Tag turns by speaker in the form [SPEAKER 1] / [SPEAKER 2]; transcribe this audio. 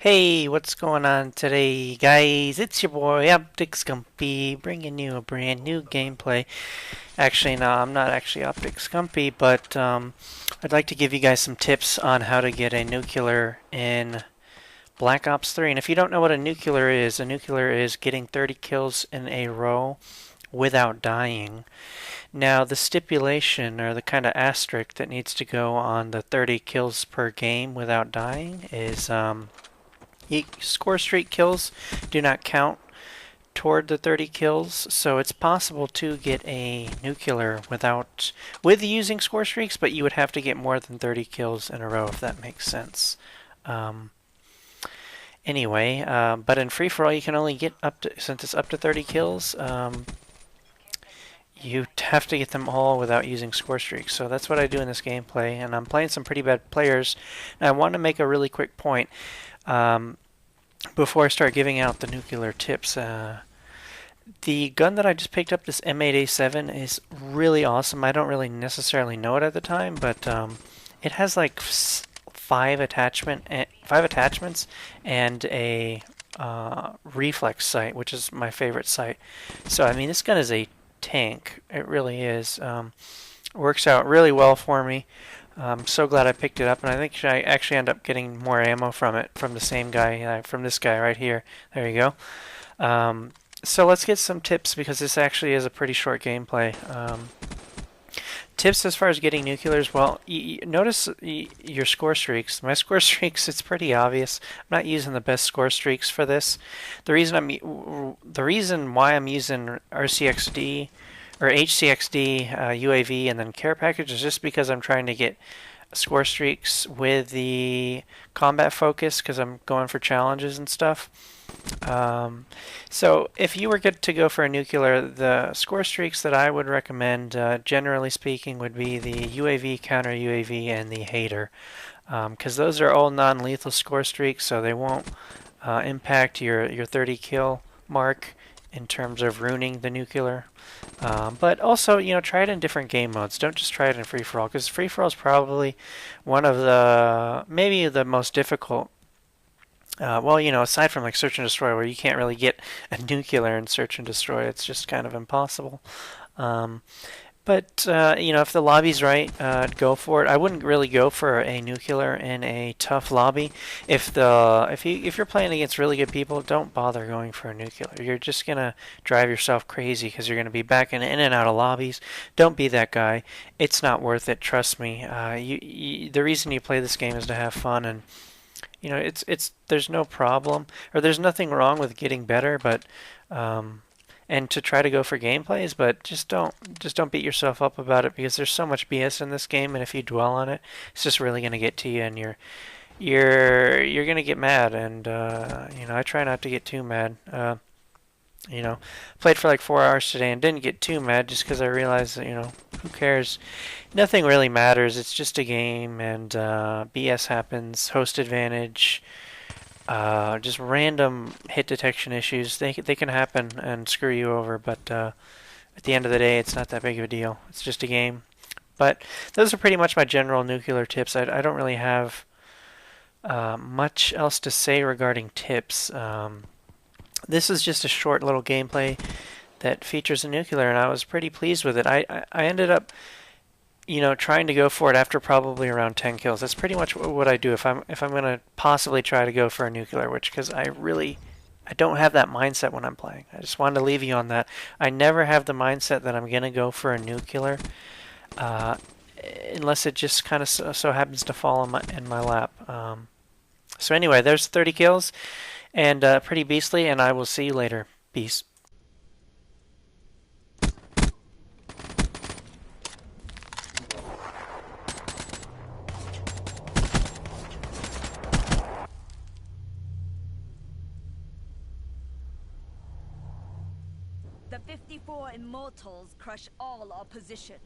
[SPEAKER 1] Hey, what's going on today, guys? It's your boy Optics Scumpy bringing you a brand new gameplay. Actually, no, I'm not actually Optics Scumpy, but I'd like to give you guys some tips on how to get a nuclear in Black Ops 3. And if you don't know what a nuclear is getting 30 kills in a row without dying. Now, the stipulation or the kind of asterisk that needs to go on the 30 kills per game without dying is score streak kills do not count toward the 30 kills, so it's possible to get a nuclear with using score streaks, but you would have to get more than 30 kills in a row if that makes sense. Um, but in free for all, you can only get since it's up to 30 kills. You have to get them all without using score streaks. So that's what I do in this gameplay, and I'm playing some pretty bad players. And I want to make a really quick point. Before I start giving out the nuclear tips, the gun that I just picked up, this M8A7, is really awesome. I don't really necessarily know it at the time, but it has like five attachments and a reflex sight, which is my favorite sight. So I mean, this gun is a tank. It really is. Works out really well for me. I'm so glad I picked it up, and I think I actually end up getting more ammo from it from the same guy, from this guy right here. There you go. So let's get some tips because this actually is a pretty short gameplay. Tips as far as getting nuclears. Well, notice your score streaks. My score streaks, it's pretty obvious. I'm not using the best score streaks for this. The reason why I'm using RCXD or HCXD, UAV, and then care package is just because I'm trying to get score streaks with the combat focus because I'm going for challenges and stuff. So if you were to go for a nuclear, the score streaks that I would recommend, generally speaking, would be the UAV, counter UAV, and the hater, because those are all non-lethal score streaks, so they won't impact your 30 kill mark in terms of ruining the nuclear. But also, try it in different game modes. Don't just try it in free for all, because free for all is probably one of maybe the most difficult. Aside from like search and destroy, where you can't really get a nuclear in search and destroy, it's just kind of impossible. But if the lobby's right, go for it. I wouldn't really go for a nuclear in a tough lobby. If you're playing against really good people, don't bother going for a nuclear. You're just gonna drive yourself crazy because you're gonna be backing in and out of lobbies. Don't be that guy. It's not worth it. Trust me. The reason you play this game is to have fun, and there's no problem or there's nothing wrong with getting better, but and to try to go for gameplays, but just don't beat yourself up about it because there's so much BS in this game, and if you dwell on it, it's just really gonna get to you, and you're gonna get mad, and I try not to get too mad. Played for like 4 hours today and didn't get too mad just because I realized that who cares? Nothing really matters. It's just a game, and BS happens. Host advantage. Just random hit detection issues. They can happen and screw you over, but at the end of the day, it's not that big of a deal. It's just a game. But those are pretty much my general nuclear tips. I don't really have much else to say regarding tips. This is just a short little gameplay that features a nuclear, and I was pretty pleased with it. I ended up trying to go for it after probably around 10 kills. That's pretty much what I do if I'm going to possibly try to go for a nuclear, because I don't have that mindset when I'm playing. I just wanted to leave you on that. I never have the mindset that I'm going to go for a nuclear unless it just kind of so happens to fall in my lap. So anyway, there's 30 kills and pretty beastly, and I will see you later. Peace.
[SPEAKER 2] The 54 Immortals crush all opposition.